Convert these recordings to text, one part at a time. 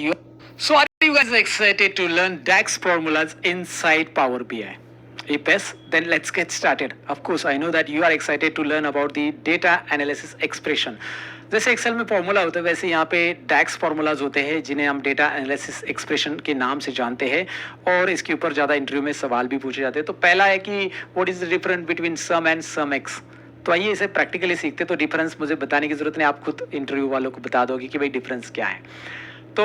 you. So are you guys excited to learn DAX formulas inside Power BI? If yes, then let's get started. Of course, I know that you are excited to learn about the data analysis expression. जैसे Excel में formula होता है वैसे यहाँ पे डैक्स formulas होते हैं जिन्हें हम डेटा एनालिसिस एक्सप्रेशन के नाम से जानते हैं और इसके ऊपर ज़्यादा इंटरव्यू में सवाल भी पूछे जाते हैं. तो पहला है कि what is the difference between sum and sum X. तो आइए इसे प्रैक्टिकली सीखते. तो डिफरेंस मुझे बताने की जरूरत नहीं, आप खुद इंटरव्यू वालों को बता दोगे कि भाई डिफरेंस क्या है. तो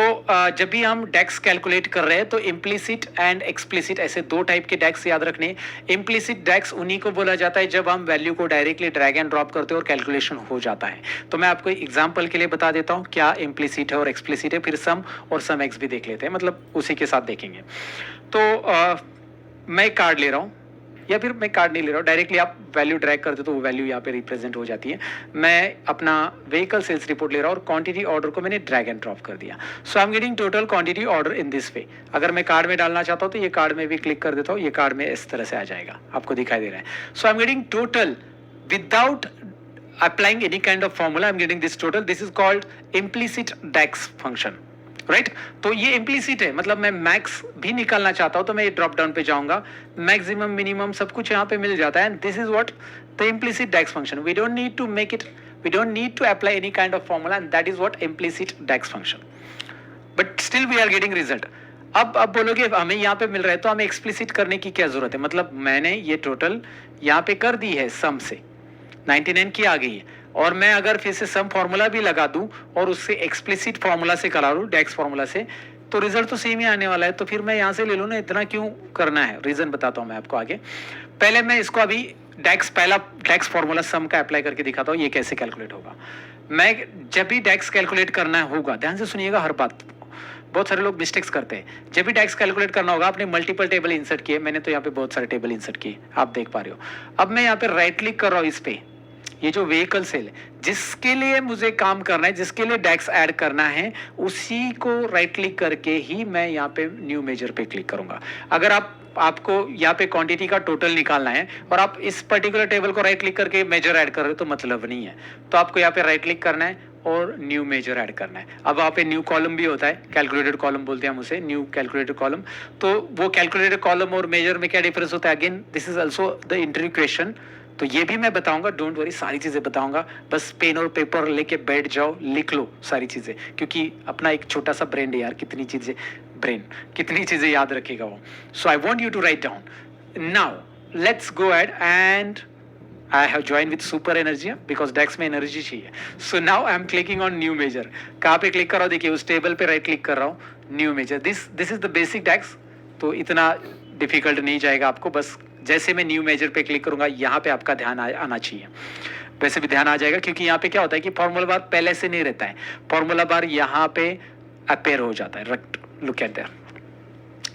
जब भी हम डेक्स कैलकुलेट कर रहे हैं तो इम्प्लिसिट एंड एक्सप्लिसिट ऐसे दो टाइप के डेक्स याद रखने. इम्प्लिसिट डेक्स उन्हीं को बोला जाता है जब हम वैल्यू को डायरेक्टली ड्रैग एंड ड्रॉप करते हैं और कैलकुलेशन हो जाता है. तो मैं आपको एग्जांपल के लिए बता देता हूं क्या इम्प्लिसिट है और एक्सप्लिसिट है, फिर सम और सम एक्स भी देख लेते हैं, मतलब उसी के साथ देखेंगे. तो मैं कार्ड ले रहा हूँ या फिर मैं कार्ड नहीं ले रहा हूँ, डायरेक्टली आप वैल्यू ड्रैग करते तो वो वैल्यू यहाँ पे रिप्रेजेंट हो जाती है. मैं अपना व्हीकल सेल्स रिपोर्ट ले रहा हूँ और क्वांटिटी ऑर्डर को मैंने ड्रैग एंड ड्रॉप कर दिया. So I am getting total quantity order in this way. अगर मैं कार्ड में डालना चाहता हूँ तो ये कार्ड में भी क्लिक कर देता हूँ, ये कार्ड में इस तरह से आ जाएगा, आपको दिखाई दे रहा है. So I am getting total without applying any kind of formula. I'm getting this total. This is called implicit DAX function. Right तो ये इम्प्लिसिट है, मतलब मैं मैक्स भी निकालना चाहता हूं तो मैं ये ड्रॉप डाउन पे जाऊंगा, मैक्सिमम मिनिमम सब कुछ यहाँ पे मिल जाता है. And this is what the implicit DAX function. We don't need to make it, we don't need to apply any kind of formula and that is what implicit DAX function. But still we are getting result. अब बोलोगे हमें यहाँ पे मिल रहा है तो हमें explicit करने की क्या जरूरत है. मतलब मैंने ये टोटल यहाँ पे कर दी है सम से 99 की आ गई है और मैं अगर फिर से सम फार्मूला भी लगा दूं और उससे एक्सप्लिसिट फार्मूला से करा लूं डैक्स फार्मूला से तो रिजल्ट तो सेम ही आने वाला है. तो फिर मैं यहाँ से ले लूं ना, इतना क्यों करना है. रीजन बताता हूं मैं आपको आगे. पहले मैं इसको अभी पहला डैक्स फार्मूला सम का अप्लाई करके दिखाता हूँ ये कैसे कैलकुलेट होगा. मैं जब भी डैक्स कैलकुलेट करना होगा, ध्यान से सुनिएगा हर बात, बहुत सारे लोग मिस्टेक्स करते हैं. जब भी डैक्स कैलकुलेट करना होगा आपने मल्टीपल टेबल इंसर्ट किए, मैंने तो यहाँ पे बहुत सारे टेबल इंसर्ट किए, आप देख पा रहे हो. अब मैं यहाँ पे राइट क्लिक कर रहा हूँ इस पे, ये जो व्हीकल सेल है जिसके लिए मुझे काम करना है, जिसके लिए डैक्स ऐड करना है, उसी को राइट क्लिक करके ही मैं यहाँ पे न्यू मेजर पे क्लिक करूंगा. अगर आपको यहाँ पे क्वांटिटी का टोटल निकालना है और आप इस पर्टिकुलर टेबल को राइट क्लिक करके मेजर ऐड कर रहे हो तो मतलब नहीं है. तो आपको यहाँ पे राइट क्लिक करना है और न्यू मेजर ऐड करना है. अब वहाँ पे न्यू कॉलम भी होता है, कैलकुलेटेड कॉलम बोलते हैं हम उसे, न्यू कैलकुलेटेड कॉलम. तो वो कैलकुलेटेड कॉलम और मेजर में क्या डिफरेंस होता है, again this is also the interview question. तो ये भी मैं बताऊंगा, डोंट वरी, सारी चीजें बताऊंगा. बस पेन और पेपर लेके बैठ जाओ, लिख लो सारी चीजें, क्योंकि अपना एक छोटा सा ब्रेन है यार, कितनी चीजें याद रखेगा वो. So I want you to write down now. Let's go add and I have joined with super energy because DAX में एनर्जी चाहिए. So now I am clicking on new measure. कहाँ पे क्लिक कर रहा हूँ, देखिए उस टेबल पे राइट क्लिक कर रहा हूँ, new measure. This is the basic DAX. तो इतना डिफिकल्ट नहीं जाएगा आपको. बस जैसे मैं न्यू मेजर पे क्लिक करूंगा यहाँ पे आपका ध्यान आना चाहिए. वैसे भी ध्यान आ जाएगा क्योंकि यहाँ पे क्या होता है कि फॉर्मूला बार पहले से नहीं रहता है, फॉर्मूला बार यहाँ पे अपेयर हो जाता है. Look at that.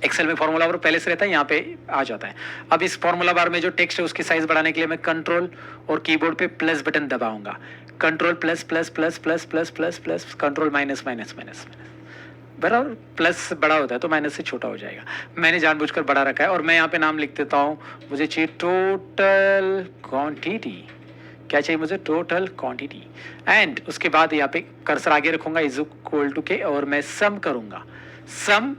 एक्सेल में फॉर्मूला बार पहले से रहता है, यहाँ पे आ जाता है. अब इस फॉर्मूला बार में जो टेक्स्ट है उसकी साइज बढ़ाने के लिए मैं कंट्रोल और कीबोर्ड पे प्लस बटन दबाऊंगा. Control plus plus plus plus plus plus plus control minus minus minus. बराबर प्लस बड़ा होता है तो माइनस से छोटा हो जाएगा. मैंने जानबूझकर बड़ा रखा है और मैं यहाँ पे नाम लिख देता हूँ. मुझे चाहिए टोटल क्वांटिटी. क्या चाहिए मुझे, टोटल क्वांटिटी. एंड उसके बाद यहाँ पे कर्सर आगे रखूंगा इज इक्वल टू के और मैं सम करूंगा. सम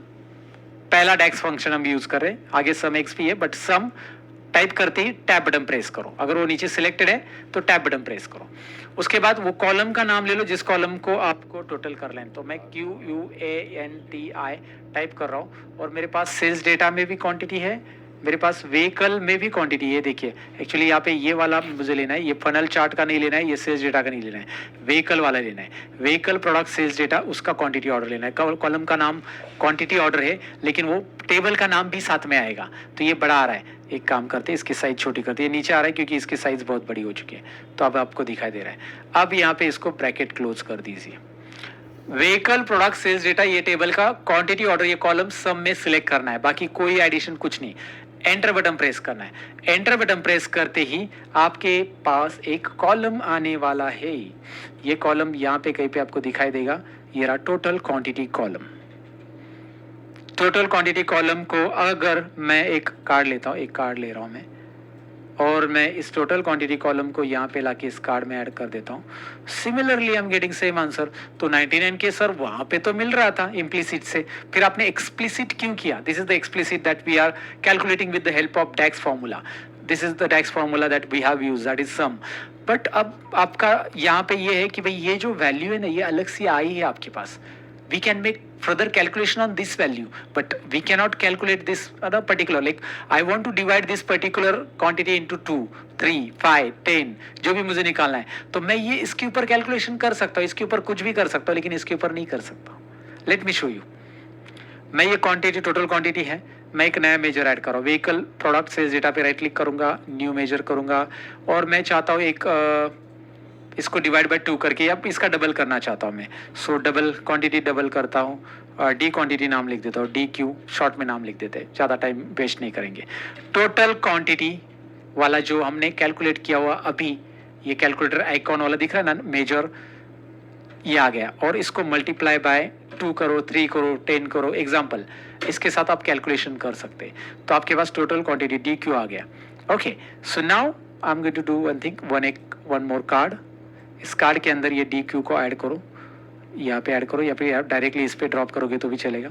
पहला डैक्स फंक्शन हम यूज कर रहे हैं, आगे सम एक्स भी है, बट सम टाइप करते ही टैब बटन प्रेस करो. अगर वो नीचे सिलेक्टेड है तो टैब बटन प्रेस करो. उसके बाद वो कॉलम का नाम ले लो जिस कॉलम को आपको टोटल कर लें. तो मैं QUANTI टाइप कर रहा हूँ और मेरे पास सेल्स डेटा में भी क्वांटिटी है, मेरे पास व्हीकल में भी क्वांटिटी है. देखिए एक्चुअली यहाँ पे ये वाला मुझे लेना है, ये फनल चार्ट का नहीं लेना है, ये सेल्स डेटा का नहीं लेना है, व्हीकल वाला लेना है. व्हीकल प्रोडक्ट सेल्स डेटा उसका क्वांटिटी ऑर्डर लेना है. कॉलम का नाम क्वांटिटी ऑर्डर है लेकिन वो टेबल का नाम भी साथ में आएगा. तो ये बड़ा आ रहा है, एक काम करते हैं इसकी साइज छोटी करते हैं. ये नीचे आ रहा है क्योंकि इसकी साइज बहुत बड़ी हो चुकी है. तो अब आपको दिखाई दे रहा है. अब यहाँ पे इसको ब्रैकेट क्लोज कर दीजिए. व्हीकल प्रोडक्ट सेल्स डेटा ये टेबल का क्वांटिटी ऑर्डर ये कॉलम सब में सिलेक्ट करना है, बाकी कोई एडिशन कुछ नहीं. एंटर बटन प्रेस करना है. एंटर बटन प्रेस करते ही आपके पास एक कॉलम आने वाला है. ये कॉलम यहाँ पे कहीं पे आपको दिखाई देगा, ये रहा total quantity column. Total quantity column को अगर मैं एक कार्ड लेता हूँ, एक कार्ड ले रहा हूँ मैं, और मैं इस टोटल क्वांटिटी कॉलम को यहाँ पे लाके इस कार्ड में ऐड कर देता हूँ. Similarly I am getting same answer. तो 99 के सर वहाँ पे तो मिल रहा था इम्प्लिसिट से, फिर आपने एक्सप्लिसिट क्यों किया? This is the explicit that we are calculating with the help of DAX formula. This is the DAX formula that we have used, that is sum. But अब आपका यहाँ पे ये है कि भाई ये जो वैल्यू है ना, ये अलग सी आई है आपके पास. We can make further calculation on this value, but we cannot calculate this other particular. Like I want to divide this particular quantity into 2, 3, 5, 10, जो भी मुझे निकालना है, तो मैं ये इसके ऊपर कैलकुलेशन कर सकता हूँ, इसके ऊपर कुछ भी कर सकता हूँ, लेकिन इसके ऊपर नहीं कर सकता. Let me show you. मैं ये क्वांटिटी टोटल क्वांटिटी है, मैं एक नया मेजर ऐड कर रहा हूँ. व्हीकल प्रोडक्ट सेल्स डेटा पे राइट क्लिक करूंगा, न्यू मेजर करूंगा, और मैं चाहता हूँ एक इसको डिवाइड बाय 2 करके अब इसका डबल करना चाहता हूँ मैं. सो डबल क्वांटिटी डबल करता हूँ, डी क्वांटिटी नाम लिख देता हूँ, डी क्यू शॉर्ट में नाम लिख देते हैं, ज़्यादा टाइम वेस्ट नहीं करेंगे. टोटल क्वांटिटी वाला जो हमने कैलकुलेट किया हुआ अभी, ये कैलकुलेटर आइकॉन वाला दिख रहा है ना, मेजर, ये आ गया. और इसको मल्टीप्लाई बाय 2 करो, 3 करो, 10 करो, एग्जाम्पल इसके साथ आप कैलकुलेशन कर सकते हैं. तो आपके पास टोटल क्वांटिटी डी क्यू आ गया. Okay, so now I am going to do one thing, one more card. इस कार्ड के अंदर ये डी क्यू को ऐड करो, यहाँ पे ऐड करो, या फिर आप डायरेक्टली इस पे ड्रॉप करोगे तो भी चलेगा.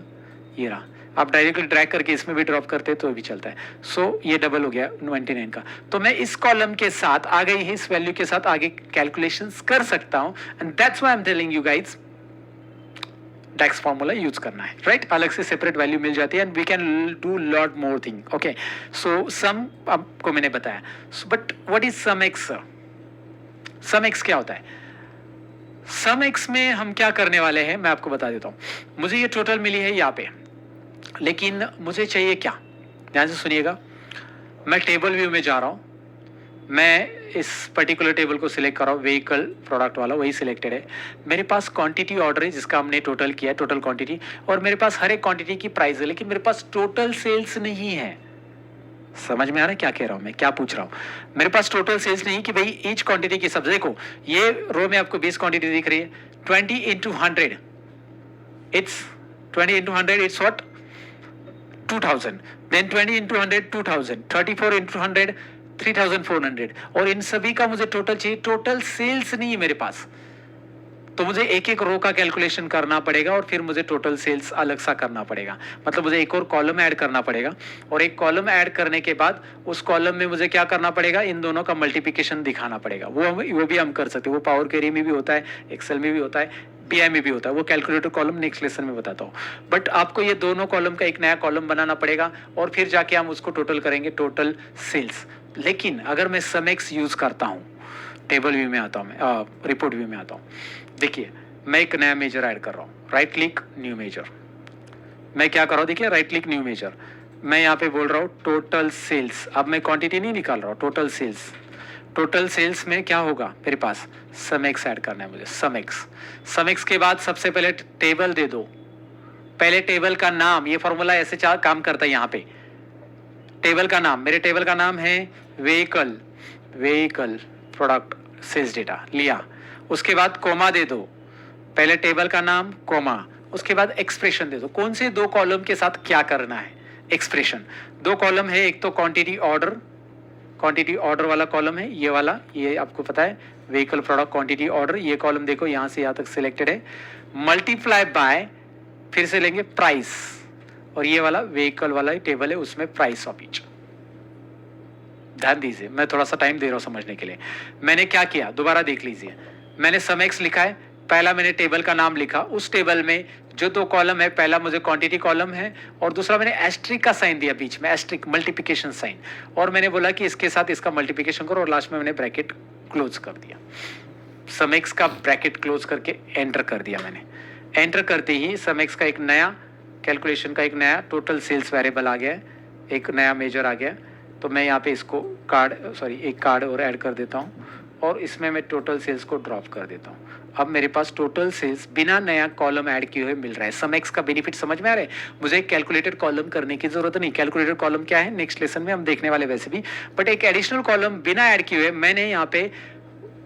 ये रहा, आप डायरेक्टली ड्रैग करके इसमें भी ड्रॉप करते तो भी चलता है. सो ये डबल हो गया 99 का. तो मैं इस कॉलम के साथ आगे ही इस वैल्यू के साथ आगे कैलकुलेशंस कर सकता हूँ. And that's why I am telling you guys DAX formula use करना है, राइट? अलग से सेपरेट वैल्यू मिल जाती है, and we can do lot more thing. Okay, so sum आपको मैंने बताया, but what is sum x? Sum x क्या होता है? सम एक्स में हम क्या करने वाले हैं मैं आपको बता देता हूं. मुझे ये टोटल मिली है यहाँ पे, लेकिन मुझे चाहिए क्या? ध्यान से सुनिएगा. मैं टेबल व्यू में जा रहा हूं, मैं इस पर्टिकुलर टेबल को सिलेक्ट कर रहा हूं, व्हीकल प्रोडक्ट वाला, वही सिलेक्टेड है. मेरे पास क्वांटिटी ऑर्डर है जिसका हमने टोटल किया, टोटल क्वांटिटी, और मेरे पास हर एक क्वांटिटी की प्राइस है, लेकिन मेरे पास टोटल सेल्स नहीं है. समझ में आ रहा है क्या कह रहा हूं मैं, क्या पूछ रहा हूं? मेरे पास टोटल सेल्स नहीं कि भाई ईच क्वांटिटी की सब. देखो ये रो में आपको 20 क्वांटिटी दिख रही है. 20 into 100, it's 20 into 100, it's what? 2000. Then 20 into 100, 2000. 34 into 100, 3400. और इन सभी का मुझे टोटल चाहिए. टोटल सेल्स नहीं है मेरे पास, तो मुझे एक एक रो का कैलकुलेशन करना पड़ेगा, और फिर मुझे टोटल सेल्स अलग सा करना पड़ेगा. मतलब मुझे एक और कॉलम ऐड करना पड़ेगा, और एक कॉलम ऐड करने के बाद उस कॉलम में मुझे क्या करना पड़ेगा? इन दोनों का मल्टीप्लिकेशन दिखाना पड़ेगा. वो भी हम कर सकते हैं. वो पावर क्वेरी में भी होता है, एक्सेल में भी होता है, बीआई में भी होता है. वो कैलकुलेटर कॉलम नेक्स्ट लेसन में बताता हूँ. बट आपको ये दोनों कॉलम का एक नया कॉलम बनाना पड़ेगा, और फिर जाके हम उसको टोटल करेंगे, टोटल सेल्स. लेकिन अगर मैं सम एक्स यूज करता हूँ, टेबल व्यू में आता हूँ, मैं रिपोर्ट व्यू में आता हूँ. देखिए मैं एक नया मेजर ऐड कर रहा हूँ, राइट क्लिक न्यू मेजर. मैं क्या कर रहा हूँ, देखिए राइट क्लिक न्यू मेजर. मैं यहाँ पे बोल रहा हूँ टोटल सेल्स. अब मैं क्वांटिटी नहीं निकाल रहा हूँ, टोटल सेल्स. टोटल सेल्स में क्या होगा मेरे पास? सम एक्स ऐड करना है मुझे, सम एक्स. सम एक्स के बाद सबसे पहले टेबल दे दो. पहले टेबल का नाम, ये फॉर्मूला ऐसे चार काम करता है. यहाँ पे टेबल का नाम, मेरे टेबल का नाम है vehicle, vehicle product sales data लिया. उसके बाद कोमा दे दो. पहले टेबल का नाम, कोमा, उसके बाद एक्सप्रेशन दे दो. कौन से दो कॉलम के साथ क्या करना है? एक्सप्रेशन. दो कॉलम है, एक तो क्वांटिटी ऑर्डर, क्वांटिटी ऑर्डर वाला कॉलम है, ये वाला, ये आपको पता है व्हीकल प्रोडक्ट क्वांटिटी ऑर्डर. ये कॉलम देखो यहाँ से यहाँ तक सिलेक्टेड है. मल्टीप्लाई बाय, फिर से लेंगे प्राइस, और ये वाला व्हीकल वाला टेबल है, उसमें प्राइस ऑफ ईच. ध्यान दीजिए, मैं थोड़ा सा टाइम दे रहा हूँ समझने के लिए. मैंने क्या किया दोबारा देख लीजिए. मैंने सम एक्स लिखा है, पहला मैंने टेबल का नाम लिखा. उस टेबल में जो दो कॉलम है, पहला मुझे क्वांटिटी कॉलम है, और दूसरा मैंने एस्ट्रिक का साइन दिया बीच में, एस्ट्रिक मल्टीप्लिकेशन साइन, और मैंने बोला कि इसके साथ इसका मल्टीप्लिकेशन करो, और लास्ट में मैंने ब्रैकेट क्लोज कर दिया. सम एक्स का ब्रैकेट क्लोज करके एंटर कर दिया मैंने. एंटर करते ही सम एक्स का एक नया कैलकुलेशन का एक नया टोटल सेल्स वेरिएबल आ गया है, एक नया मेजर आ गया. तो मैं यहाँ पे इसको एक कार्ड और ऐड कर देता हूँ, और इसमें मैं टोटल सेल्स को ड्रॉप कर देता हूँ. अब मेरे पास टोटल सेल्स बिना नया कॉलम ऐड किए हुए मिल रहा है. सम एक्स का बेनिफिट समझ में आ रहा है. मुझे एक कैलकुलेटेड कॉलम करने की जरूरत नहीं. कैलकुलेटेड कॉलम क्या है नेक्स्ट लेसन में हम देखने वाले वैसे भी, बट एक एडिशनल कॉलम बिना ऐड किए हुए मैंने यहाँ पे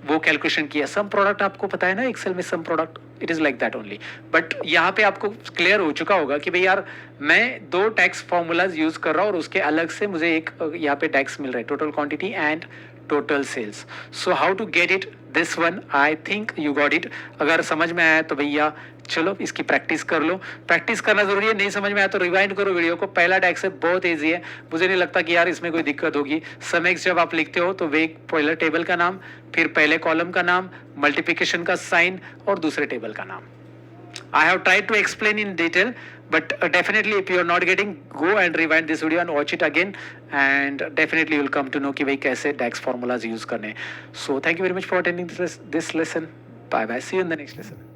वो कैलकुलेशन किया. सम प्रोडक्ट आपको पता है ना एक्सेल में, sum product it is like that only. But यहाँ पे आपको क्लियर हो चुका होगा कि भाई यार मैं दो टैक्स फॉर्मूलाज यूज कर रहा हूँ और उसके अलग से मुझे एक यहाँ पे टैक्स मिल रहा है, total quantity and total sales. So how to get it, this one I think you got it. अगर समझ में आया तो भैया चलो इसकी प्रैक्टिस कर लो. प्रैक्टिस करना जरूरी है, नहीं समझ में आया तो रिवाइंड करो वीडियो को. पहला टैक्स है, बहुत ईजी है, मुझे नहीं लगता कि यार इसमें कोई दिक्कत होगी. सम एक्स जब आप लिखते हो तो वे पहले टेबल का नाम, फिर पहले कॉलम का नाम, मल्टीप्लिकेशन का साइन और दूसरे टेबल का नाम. I have tried to explain in detail, but definitely if you are not getting, go and rewind this video and watch it again, and definitely you will come to know कि भाई कैसे DAX formulas use करने. So thank you very much for attending this lesson. Bye bye. See you in the next lesson.